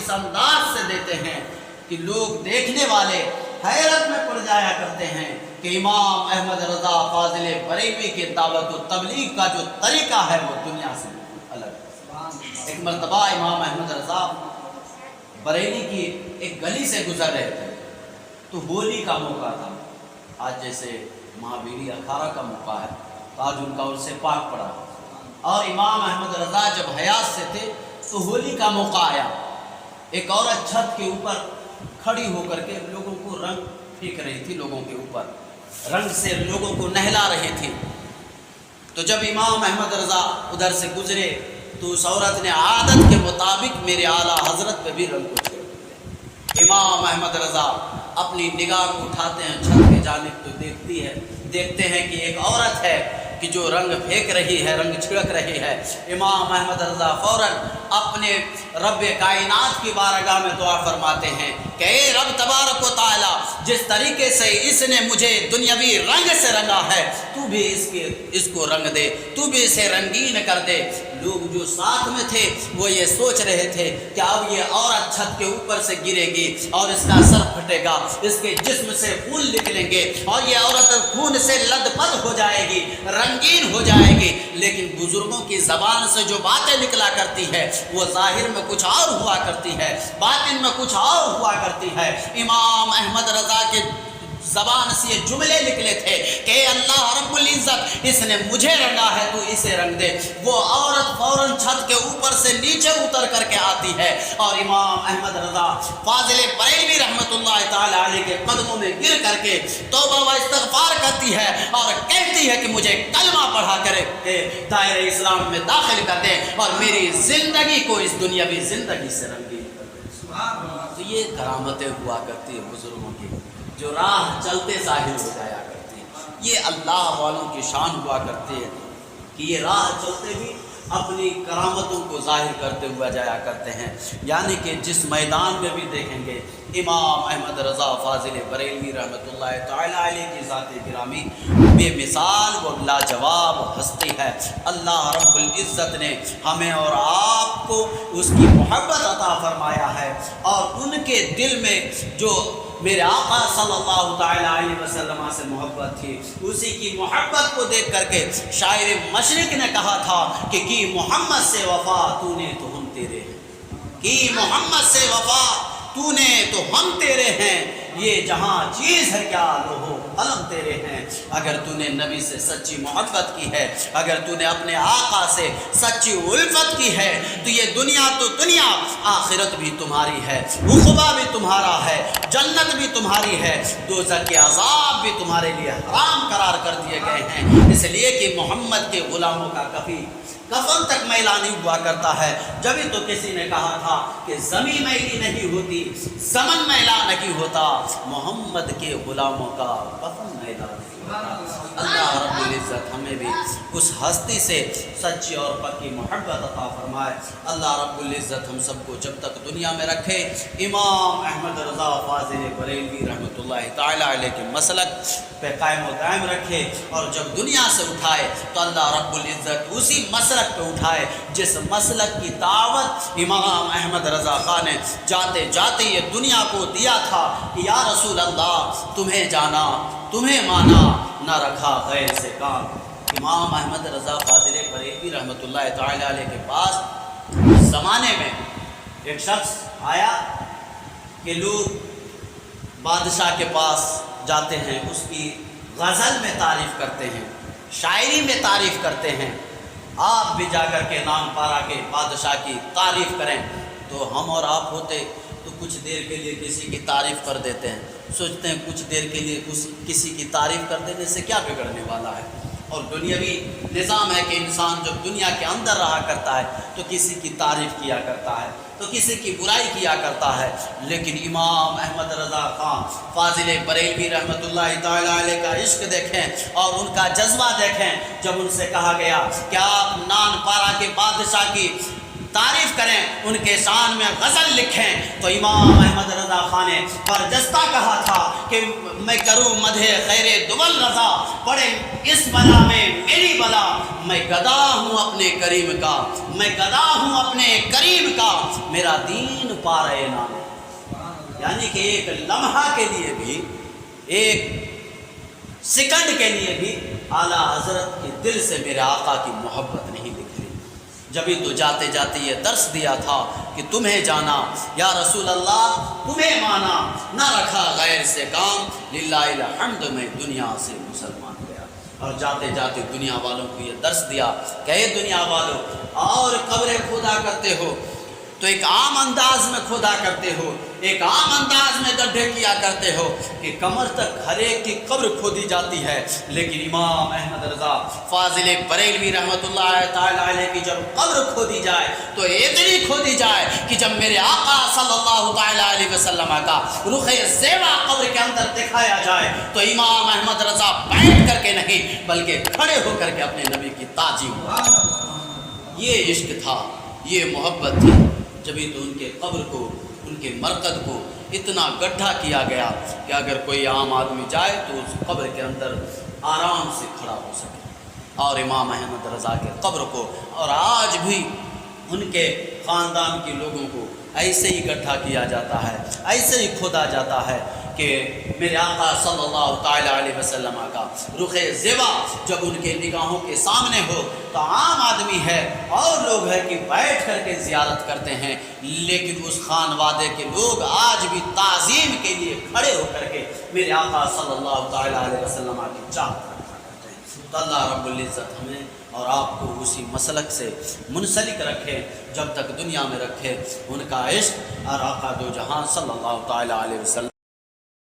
इस अंदाज से देते हैं कि लोग देखने वाले हैरत में पड़ जाया करते हैं कि इमाम अहमद रज़ा फाजिल बरेलवी के दावत व तबलीग का जो तरीका है वो दुनिया से अलग है। एक मरतबा इमाम अहमद रज़ा बरेली की एक गली से गुजर रहे थे, तो होली का मौका था। आज जैसे महावीरी अखाड़ा का मौका है, तो आज उनका उनसे पाक पड़ा। और इमाम अहमद रज़ा जब हयात से थे तो होली का मौका आया। एक औरत छत के ऊपर खड़ी होकर के लोगों को रंग फेंक रही थी, लोगों के ऊपर रंग से लोगों को नहला रही थी। तो जब इमाम अहमद रज़ा उधर से गुजरे तो उस औरत ने आदत के मुताबिक मेरे आला हजरत पे भी रंग को छेड़ दिया। इमाम अहमद रज़ा अपनी निगाह को उठाते हैं छत के जानिब, तो देखते हैं कि एक औरत है कि जो रंग फेंक रही है, रंग छिड़क रही है। इमाम अहमद रज़ा फ़ौरन अपने रब कायनात की बारगाह में दुआ फरमाते हैं कि ए रब तबारक व तआला, जिस तरीके से इसने मुझे दुनियावी रंग से रंगा है, तू भी इसको रंग दे, तू भी इसे रंगीन कर दे। लोग जो साथ में थे वो ये सोच रहे थे कि अब ये औरत छत के ऊपर से गिरेगी और इसका सर फटेगा, इसके जिस्म से खून निकलेंगे और ये औरत खून से लदपद हो जाएगी, रंगीन हो जाएगी। लेकिन बुजुर्गों की ज़बान से जो बातें निकला करती है वो ज़ाहिर में कुछ और हुआ करती है, बातिन में कुछ और हुआ करती है। इमाम अहमद रज़ा के ज़बान से ये जुमले निकले थे कि अल्लाह रब्बुल इज़्ज़त, इसने मुझे रंगा है, तू इसे रंग दे। वो औरत फौरन छत के ऊपर से नीचे उतर करके आती है और इमाम अहमद रज़ा फाजिल बरेलवी रहमतुल्लाह ताला अलैह के कदमों में गिर करके तौबा व इस्तग़फ़ार करती है और कहती है कि मुझे कलमा पढ़ा कर दायरे इस्लाम में दाखिल कर दे और मेरी ज़िंदगी को इस दुनियावी ज़िंदगी से रंगीन कर दे। तो ये करामतें हुआ करती है बुजुर्गों की, जो राह चलते ज़ाहिर हो जाया करती है। ये अल्लाह वालों की शान हुआ करती है कि ये राह चलते भी अपनी करामतों को जाहिर करते हुए जाया करते हैं। यानी कि जिस मैदान में भी देखेंगे इमाम अहमद रज़ा फाजिल बरेलवी रहमतुल्लाह ताला अलैह की ज़ात गिरामी बेमिसाल व लाजवाब हस्ती है। अल्लाह रब्बुल इज़्ज़त ने हमें और आपको उसकी मोहब्बत अता फरमाया है और उनके दिल में जो मेरे आका सल्लल्लाहु ताला अलैहि वसल्लम से मोहब्बत थी, उसी की मोहब्बत को देख करके शायर मशरिक ने कहा था कि मोहम्मद से वफा तूने तो हम तेरे हैं, कि मोहम्मद से वफा तूने तो हम तेरे हैं, ये जहाँ चीज़ है क्या लोहो कलम तेरे हैं। अगर तूने नबी से सच्ची मोहब्बत की है, अगर तूने अपने आका से सच्ची उल्फत की है, तो ये दुनिया तो दुनिया, आखिरत भी तुम्हारी है, उक़बा भी तुम्हारा है, जन्नत भी तुम्हारी है, दोज़ख के अज़ाब भी तुम्हारे लिए हराम करार कर दिए गए हैं। इसलिए कि मोहम्मद के ग़ुलामों का कभी कफन तक मैला नहीं हुआ करता है। जब तो किसी ने कहा था कि ज़मीन मैली नहीं होती, ज़मन मैला नहीं होता, मोहम्मद के ग़ुलामों का कफन मैला नहीं होता। अल्लाह रब्बुल इज़्ज़त हमें भी उस हस्ती से सच्ची और पक्की मोहब्बत अता फरमाए। अल्लाह रब्बुल इज़्ज़त हम सबको जब तक दुनिया में रखे इमाम अहमद रज़ा फाजिल बरेलवी रहमतुल्लाह ताला अलैह के मसलक पे कायम व दायम रखे और जब दुनिया से उठाए तो अल्लाह रब्बुल इज़्ज़त उसी मसलक पे उठाए जिस मसलक की दावत इमाम अहमद रज़ा खान ने जाते जाते ये दुनिया को दिया था कि या रसूल अल्लाह, तुम्हें जाना तुम्हें माना, न रखा गैर से काम। इमाम अहमद रज़ा फाजिल बरेलवी रहमतुल्लाह ताला अलैह के पास ज़माने में एक शख्स आया कि लोग बादशाह के पास जाते हैं, उसकी गज़ल में तारीफ़ करते हैं, शायरी में तारीफ़ करते हैं। आप भी जाकर के नाम पारा के बादशाह की तारीफ़ करें, तो हम और आप होते तो कुछ देर के लिए किसी की तारीफ़ कर देते हैं, सोचते हैं कुछ देर के लिए किसी की तारीफ़ कर देने से क्या बिगड़ने वाला है। और दुनियावी निज़ाम है कि इंसान जब दुनिया के अंदर रहा करता है तो किसी की तारीफ़ किया करता है, तो किसी की बुराई किया करता है। लेकिन इमाम अहमद रज़ा खान फाजिल बरेलवी रहमतुल्लाह ताला अलैह का इश्क देखें और उनका जज्बा देखें। जब उनसे कहा गया कि आप नान पारा के बादशाह की تعریف کریں، ان کے شان میں غزل لکھیں، تو امام احمد رضا خان نے برجستہ کہا تھا کہ میں کروں مدح خیر دول رضا، پڑے اس بلا میں میری بلا، میں گدا ہوں اپنے کریم کا، میں گدا ہوں اپنے کریم کا، میرا دین پارے نام۔ یعنی کہ ایک لمحہ کے لیے بھی، ایک سیکنڈ کے لیے بھی اعلیٰ حضرت کے دل سے میرے آقا کی محبت نہیں نکلی۔ جبھی تو جاتے جاتے یہ درس دیا تھا کہ تمہیں جانا یا رسول اللہ، تمہیں مانا، نہ رکھا غیر سے کام، للہ الحمد میں دنیا سے مسلمان گیا۔ اور جاتے جاتے دنیا والوں کو یہ درس دیا کہ اے دنیا والوں، اور قبریں کھودا کرتے ہو تو ایک عام انداز میں کھودا کرتے ہو، ایک عام انداز میں گڈھے کیا کرتے ہو کہ کمر تک ہر ایک کی قبر کھودی جاتی ہے، لیکن امام احمد رضا فاضل بریلوی رحمۃ اللہ تعالی علیہ کی جب قبر کھودی جائے تو اتنی کھودی جائے کہ جب میرے آقا صلی اللہ تعالی علیہ وسلم کا رخ زیبا قبر کے اندر دکھایا جائے تو امام احمد رضا بیٹھ کر کے نہیں بلکہ کھڑے ہو کر کے اپنے نبی کی تعظیم۔ یہ عشق تھا، یہ محبت تھی، جبھی تو ان کے قبر کو، ان کے مرقد کو اتنا گڈھا کیا گیا کہ اگر کوئی عام آدمی جائے تو اس قبر کے اندر آرام سے کھڑا ہو سکے۔ اور امام احمد رضا کے قبر کو، اور آج بھی ان کے خاندان کے لوگوں کو ایسے ہی گڈھا کیا جاتا ہے، ایسے ہی کھودا جاتا ہے کہ میرے آقا صلی اللہ تعالی علیہ وسلم کا رخ زیبا جب ان کے نگاہوں کے سامنے ہو تو عام آدمی ہے اور لوگ ہے کہ بیٹھ کر کے زیارت کرتے ہیں، لیکن اس خانوادے کے لوگ آج بھی تعظیم کے لیے کھڑے ہو کر کے میرے آقا صلی اللہ تعالی علیہ وسلم کی چاہت رکھا کرتے ہیں۔ تو اللہ رب العزت ہمیں اور آپ کو اسی مسلک سے منسلک رکھے، جب تک دنیا میں رکھے، ان کا عشق اور آقا دو جہاں صلی اللہ تعالی علیہ وسلم